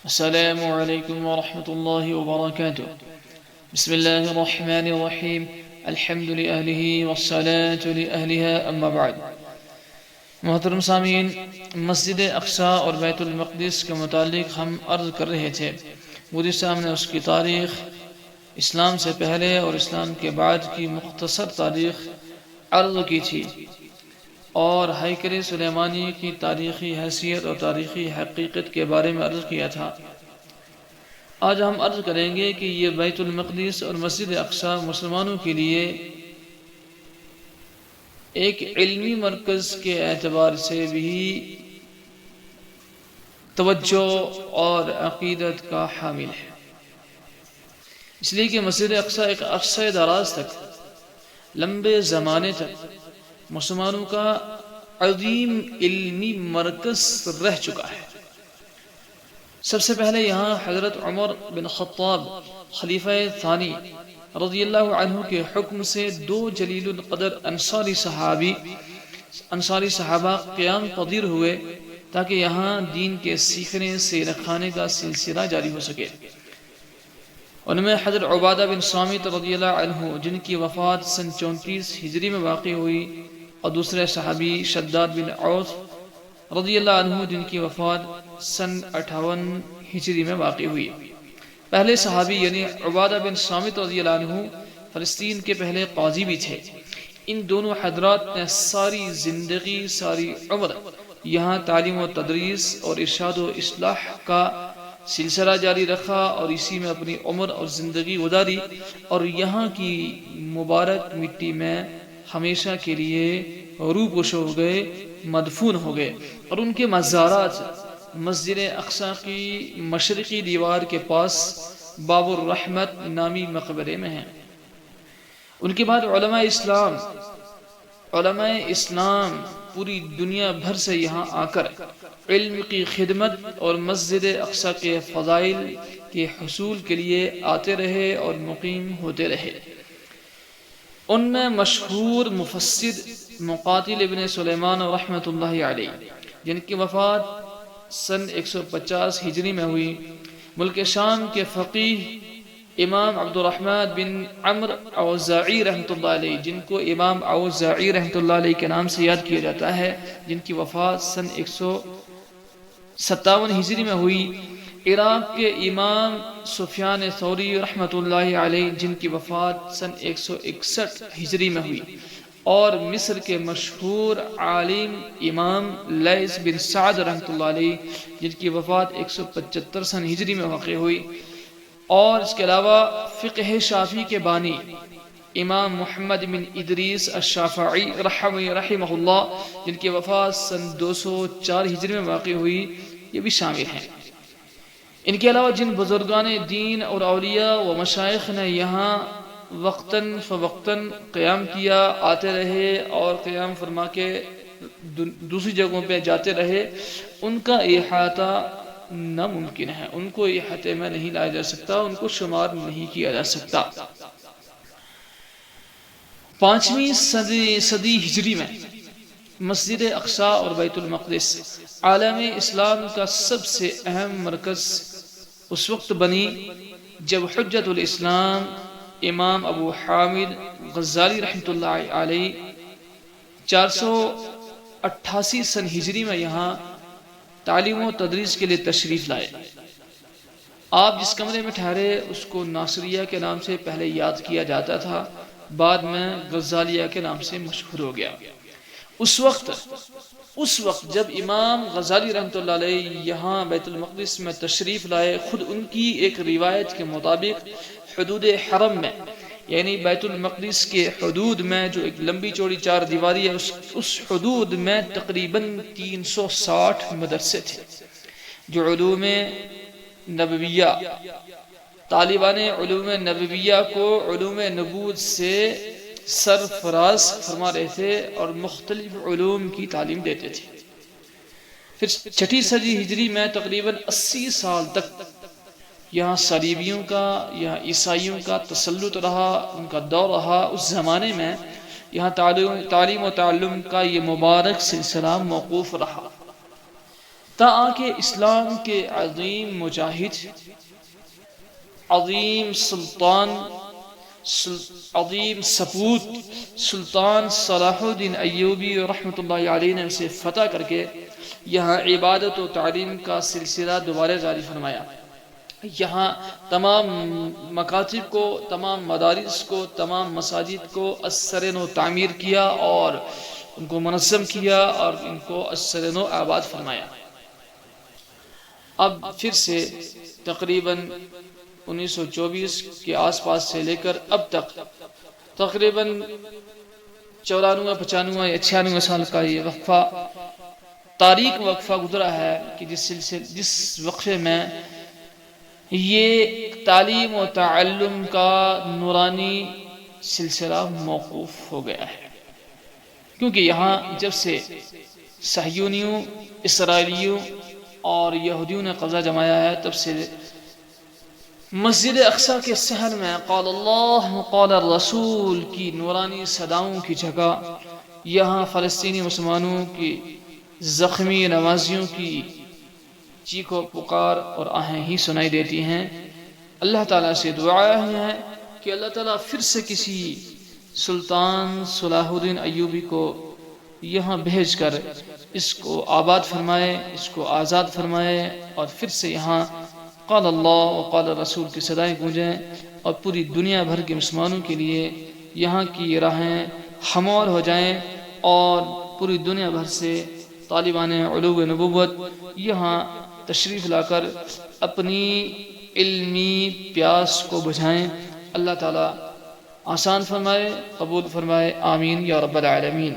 السلام علیکم ورحمۃ اللہ وبرکاتہ۔ بسم اللہ الرحمن الرحیم، الحمد للہ والصلاة لأہلها اما بعد۔ محترم سامعین، مسجد اقصی اور بیت المقدس کے متعلق ہم عرض کر رہے تھے۔ گزشتہ ہم نے اس کی تاریخ، اسلام سے پہلے اور اسلام کے بعد کی مختصر تاریخ عرض کی تھی، اور ہیکل سلیمانی کی تاریخی حیثیت اور تاریخی حقیقت کے بارے میں عرض کیا تھا۔ آج ہم عرض کریں گے کہ یہ بیت المقدس اور مسجد اقصی مسلمانوں کے لیے ایک علمی مرکز کے اعتبار سے بھی توجہ اور عقیدت کا حامل ہے، اس لیے کہ مسجد اقصی ایک عرصہ دراز تک، لمبے زمانے تک مسلمانوں کا عظیم علمی مرکز رہ چکا ہے۔ سب سے پہلے یہاں حضرت عمر بن خطاب خلیفہ ثانی رضی اللہ عنہ کے حکم سے دو جلیل القدر انصاری صحابہ قیام پذیر ہوئے تاکہ یہاں دین کے سیکھنے سے رکھانے کا سلسلہ جاری ہو سکے۔ ان میں حضرت عبادہ بن صامت رضی اللہ عنہ، جن کی وفات سن 34 ہجری میں واقع ہوئی، اور دوسرے صحابی شداد بن اوس رضی اللہ عنہ، جن کی وفات سن 58 ہجری میں واقع ہوئی۔ پہلے صحابی یعنی عبادہ بن صامت رضی اللہ عنہ فلسطین کے پہلے قاضی بھی تھے۔ ان دونوں حضرات نے ساری زندگی، ساری عمر یہاں تعلیم و تدریس اور ارشاد و اصلاح کا سلسلہ جاری رکھا، اور اسی میں اپنی عمر اور زندگی گزاری، اور یہاں کی مبارک مٹی میں ہمیشہ کے لیے روپوش ہو گئے، مدفون ہو گئے، اور ان کے مزارات مسجد اقصی کی مشرقی دیوار کے پاس باب الرحمت نامی مقبرے میں ہیں۔ ان کے بعد علماء اسلام پوری دنیا بھر سے یہاں آ کر علم کی خدمت اور مسجد اقصی کے فضائل کے حصول کے لیے آتے رہے اور مقیم ہوتے رہے۔ ان میں مشہور مفسر مقاتل ابن سلیمان رحمۃ اللہ علیہ، جن کی وفات سن 150 ہجری میں ہوئی، ملک شام کے فقیہ امام عبد الرحمن بن عمرو اوزاعی رحمۃ اللہ علیہ، جن کو امام اوزاعی رحمۃ اللہ علیہ کے نام سے یاد کیا جاتا ہے، جن کی وفات سن 157 ہجری میں ہوئی، عراق کے امام سفیان ثوری رحمۃ اللہ علیہ، جن کی وفات سن 161 ہجری میں ہوئی، اور مصر کے مشہور عالم امام لیث بن سعد رحمۃ اللہ علیہ، جن کی وفات 175 سن ہجری میں واقع ہوئی، اور اس کے علاوہ فقہ شافعی کے بانی امام محمد بن ادریس الشافعی رحمہ اللہ، جن کی وفات سن 204 ہجری میں واقع ہوئی، یہ بھی شامل ہیں۔ ان کے علاوہ جن بزرگان دین اور اولیاء و مشائخ نے یہاں وقتاً فوقتاً قیام کیا، آتے رہے اور قیام فرما کے دوسری جگہوں پہ جاتے رہے، ان کا احاطہ ناممکن ہے، ان کو احاطے میں نہیں لایا جا سکتا، ان کو شمار نہیں کیا جا سکتا۔ 5ویں صدی ہجری میں مسجد اقصی اور بیت المقدس عالم اسلام کا سب سے اہم مرکز اس وقت بنی جب حجت الاسلام امام ابو حامد غزالی رحمۃ اللہ علیہ 488 سن ہجری میں یہاں تعلیم و تدریس کے لیے تشریف لائے۔ آپ جس کمرے میں ٹھہرے اس کو ناصریہ کے نام سے پہلے یاد کیا جاتا تھا، بعد میں غزالیہ کے نام سے مشہور ہو گیا۔ اس وقت جب امام غزالی رحمۃ اللہ علیہ یہاں بیت المقدس میں تشریف لائے، خود ان کی ایک روایت کے مطابق حدود حرم میں، یعنی بیت المقدس کے حدود میں جو ایک لمبی چوڑی 4 دیواری ہے، اس حدود میں تقریباً 360 مدرسے تھے جو علوم نبویہ، طالبان علوم نبویہ کو علوم نبوت سے سرفراز فرما رہے تھے اور مختلف علوم کی تعلیم دیتے تھے۔ پھر 6 صدی ہجری میں تقریباً 80 سال تک یہاں صلیبیوں کا، یہاں عیسائیوں کا تسلط رہا، ان کا دور رہا۔ اس زمانے میں یہاں تعلیم و تعلم کا یہ مبارک سلسلہ موقوف رہا۔ تاکہ اسلام کے عظیم مجاہد، عظیم سلطان، عظیم سپوت سلطان صلاح الدین ایوبی رحمۃ اللہ علیہ نے اسے فتح کر کے یہاں عبادت و تعلیم کا سلسلہ دوبارہ جاری فرمایا۔ یہاں تمام مکاتب کو، تمام مدارس کو، تمام مساجد کو اثر نو تعمیر کیا اور ان کو منظم کیا اور ان کو اثر نو آباد فرمایا۔ اب پھر سے تقریباً 1924 کے آس پاس سے لے کر اب تک تقریباً 94 95 یا 96 سال کا یہ وقفہ، تاریخ وقفہ گزرا ہے کہ جس وقفے میں یہ تعلیم و تعلم کا نورانی سلسلہ موقوف ہو گیا ہے، کیونکہ یہاں جب سے صہیونیوں، اسرائیلیوں اور یہودیوں نے قبضہ جمایا ہے، تب سے مسجد اقصیٰ کے صحن میں قال اللہ قال الرسول کی نورانی صداؤں کی جگہ یہاں فلسطینی مسلمانوں کی زخمی نمازیوں کی چیخ و پکار اور آہیں ہی سنائی دیتی ہیں۔ اللہ تعالیٰ سے دعا ہے کہ اللہ تعالیٰ پھر سے کسی سلطان صلاح الدین ایوبی کو یہاں بھیج کر اس کو آباد فرمائے، اس کو آزاد فرمائے، اور پھر سے یہاں قال اللہ و قال رسول کی صدائیں گونجیں اور پوری دنیا بھر کے مسلمانوں کے لیے یہاں کی راہیں ہموار ہو جائیں، اور پوری دنیا بھر سے طالبان علو نبوت یہاں تشریف لا کر اپنی علمی پیاس کو بجھائیں۔ اللہ تعالیٰ آسان فرمائے، قبول فرمائے، آمین یا رب العالمین۔